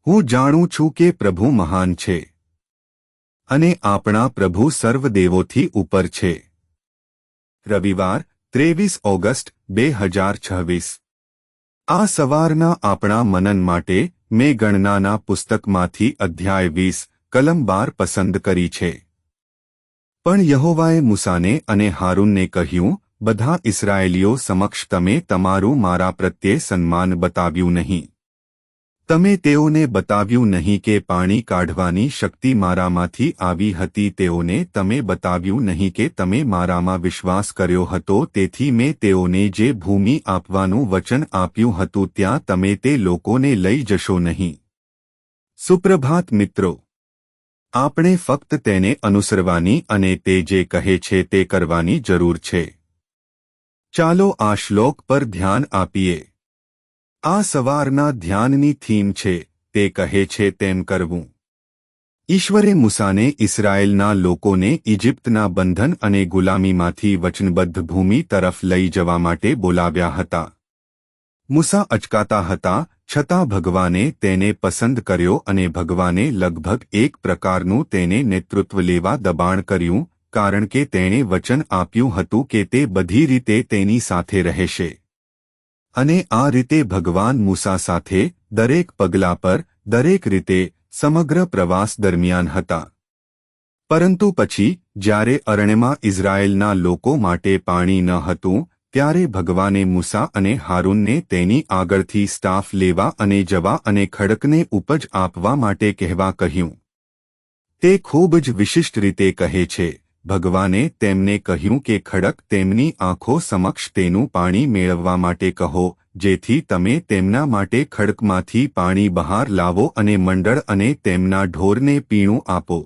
હું જાણું છું કે પ્રભુ મહાન છે અને આપણા પ્રભુ સર્વદેવોથી ઉપર છે. રવિવાર 23 ઓગસ્ટ 2026. આ સવારના આપણા મનન માટે મેં ગણનાના પુસ્તકમાંથી અધ્યાય 20 કલમ 12 પસંદ કરી છે. પણ યહોવાએ મૂસાને અને હારૂનને કહ્યું, બધા ઇસ્રાયેલીઓ સમક્ષ તમે તમારું મારા પ્રત્યે સન્માન બતાવ્યું નહીં. તમે તેઓને બતાવ્યું નહીં કે પાણી કાઢવાની શક્તિ મારામાંથી આવી હતી. તેઓને તમે બતાવ્યું નહીં કે તમે મારામાં વિશ્વાસ કર્યો હતો. તેથી મેં તેઓને જે ભૂમિ આપવાનું વચન આપ્યું હતું ત્યાં તમે તે લોકોને લઈ જશો નહીં. સુપ્રભાત મિત્રો. આપણે ફક્ત તેને અનુસરવાની અને તે જે કહે છે તે કરવાની જરૂર છે. ચાલો આ શ્લોક પર ધ્યાન આપીએ. આ સવારના ધ્યાનની થીમ છે, તે કહે છે તેમ કરવું. ઈશ્વરે મૂસાને ઇસ્રાયેલના લોકોને ઇજિપ્તના બંધન અને ગુલામીમાંથી વચનબદ્ધ ભૂમિ તરફ લઈ જવા માટે બોલાવ્યા હતા. મૂસા અચકાતા હતા, છતાં ભગવાને તેને પસંદ કર્યો અને ભગવાને લગભગ એક પ્રકારનું તેને નેતૃત્વ લેવા દબાણ કર્યું, કારણ કે તેણે વચન આપ્યું હતું કે તે બધી રીતે તેની સાથે રહેશે. અને આ રીતે ભગવાન મૂસા સાથે દરેક પગલા પર, દરેક રીતે, સમગ્ર પ્રવાસ દરમિયાન હતા. પરંતુ પછી, જ્યારે અરણ્યમાં ઇઝરાયેલના લોકો માટે પાણી ન હતું, ત્યારે ભગવાને મૂસા અને હારૂનને તેની આગળથી સ્ટાફ લેવા અને જવા અને ખડકને ઉપજ આપવા માટે કહેવા કહ્યું. તે ખૂબ જ વિશિષ્ટ રીતે કહે છે. ભગવાને તેમને કહ્યું કે ખડક તેમની આંખો સમક્ષ તેનું પાણી મેળવવા માટે કહો, જેથી તમે તેમના માટે ખડકમાંથી પાણી બહાર લાવો અને મંડળ અને તેમના ઢોરને પીણું આપો.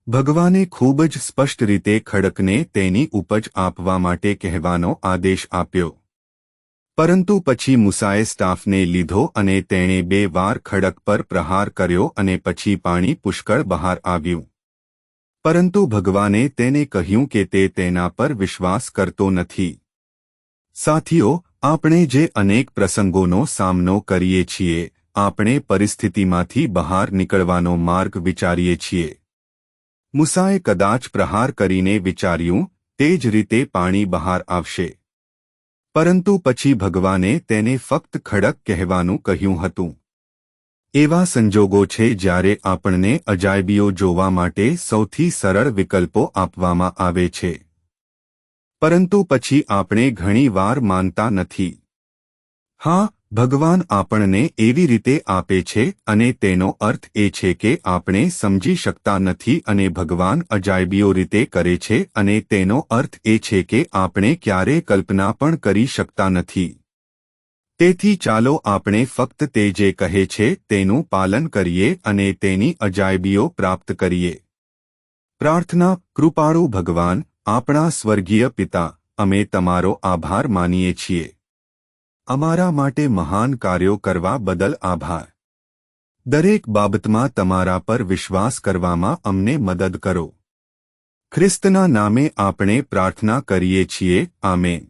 ભગવાને ખૂબ જ સ્પષ્ટ રીતે ખડકને તેની ઉપજ આપવા માટે કહેવાનો આદેશ આપ્યો. પરંતુ પછી મૂસાએ સ્ટાફને લીધો અને તેણે 2 વાર ખડક પર પ્રહાર કર્યો અને પછી પાણી પુષ્કળ બહાર આવ્યું. પરંતુ ભગવાને તેને કહ્યું કે તે તેના પર વિશ્વાસ કરતો નથી. સાથીઓ, આપણે જે અનેક પ્રસંગોનો સામનો કરીએ છીએ, આપણે પરિસ્થિતિમાંથી બહાર નીકળવાનો માર્ગ વિચારીએ છીએ. મૂસાએ કદાચ પ્રહાર કરીને વિચાર્યું, તે જ રીતે પાણી બહાર આવશે. પરંતુ પછી ભગવાને તેને ફક્ત ખડક કહેવાનું કહ્યું હતું. એવા સંજોગો છે જ્યારે આપણને અજાયબીઓ જોવા માટે સૌથી સરળ વિકલ્પો આપવામાં આવે છે. પરંતુ પછી આપણે ઘણી વાર માનતા નથી. હા, ભગવાન આપણને એવી રીતે આપે છે અને તેનો અર્થ એ છે કે આપણે સમજી શકતા નથી અને ભગવાન અજાયબીઓ રીતે કરે છે અને તેનો અર્થ એ છે કે આપણે ક્યારેય કલ્પના પણ કરી શકતા નથી. તેથી ચાલો આપણે ફક્ત તે જે કહે છે તેનું પાલન કરીએ અને તેની અજાયબીઓ પ્રાપ્ત કરીએ. પ્રાર્થના. કૃપાળુ ભગવાન, આપણા સ્વર્ગીય પિતા, અમે તમારો આભાર માનીએ છીએ. અમારા માટે મહાન કાર્યો કરવા બદલ આભાર. દરેક બાબતમાં તમારા પર વિશ્વાસ કરવામાં અમને મદદ કરો. ખ્રિસ્તના નામે આપણે પ્રાર્થના કરીએ છીએ. આમેન.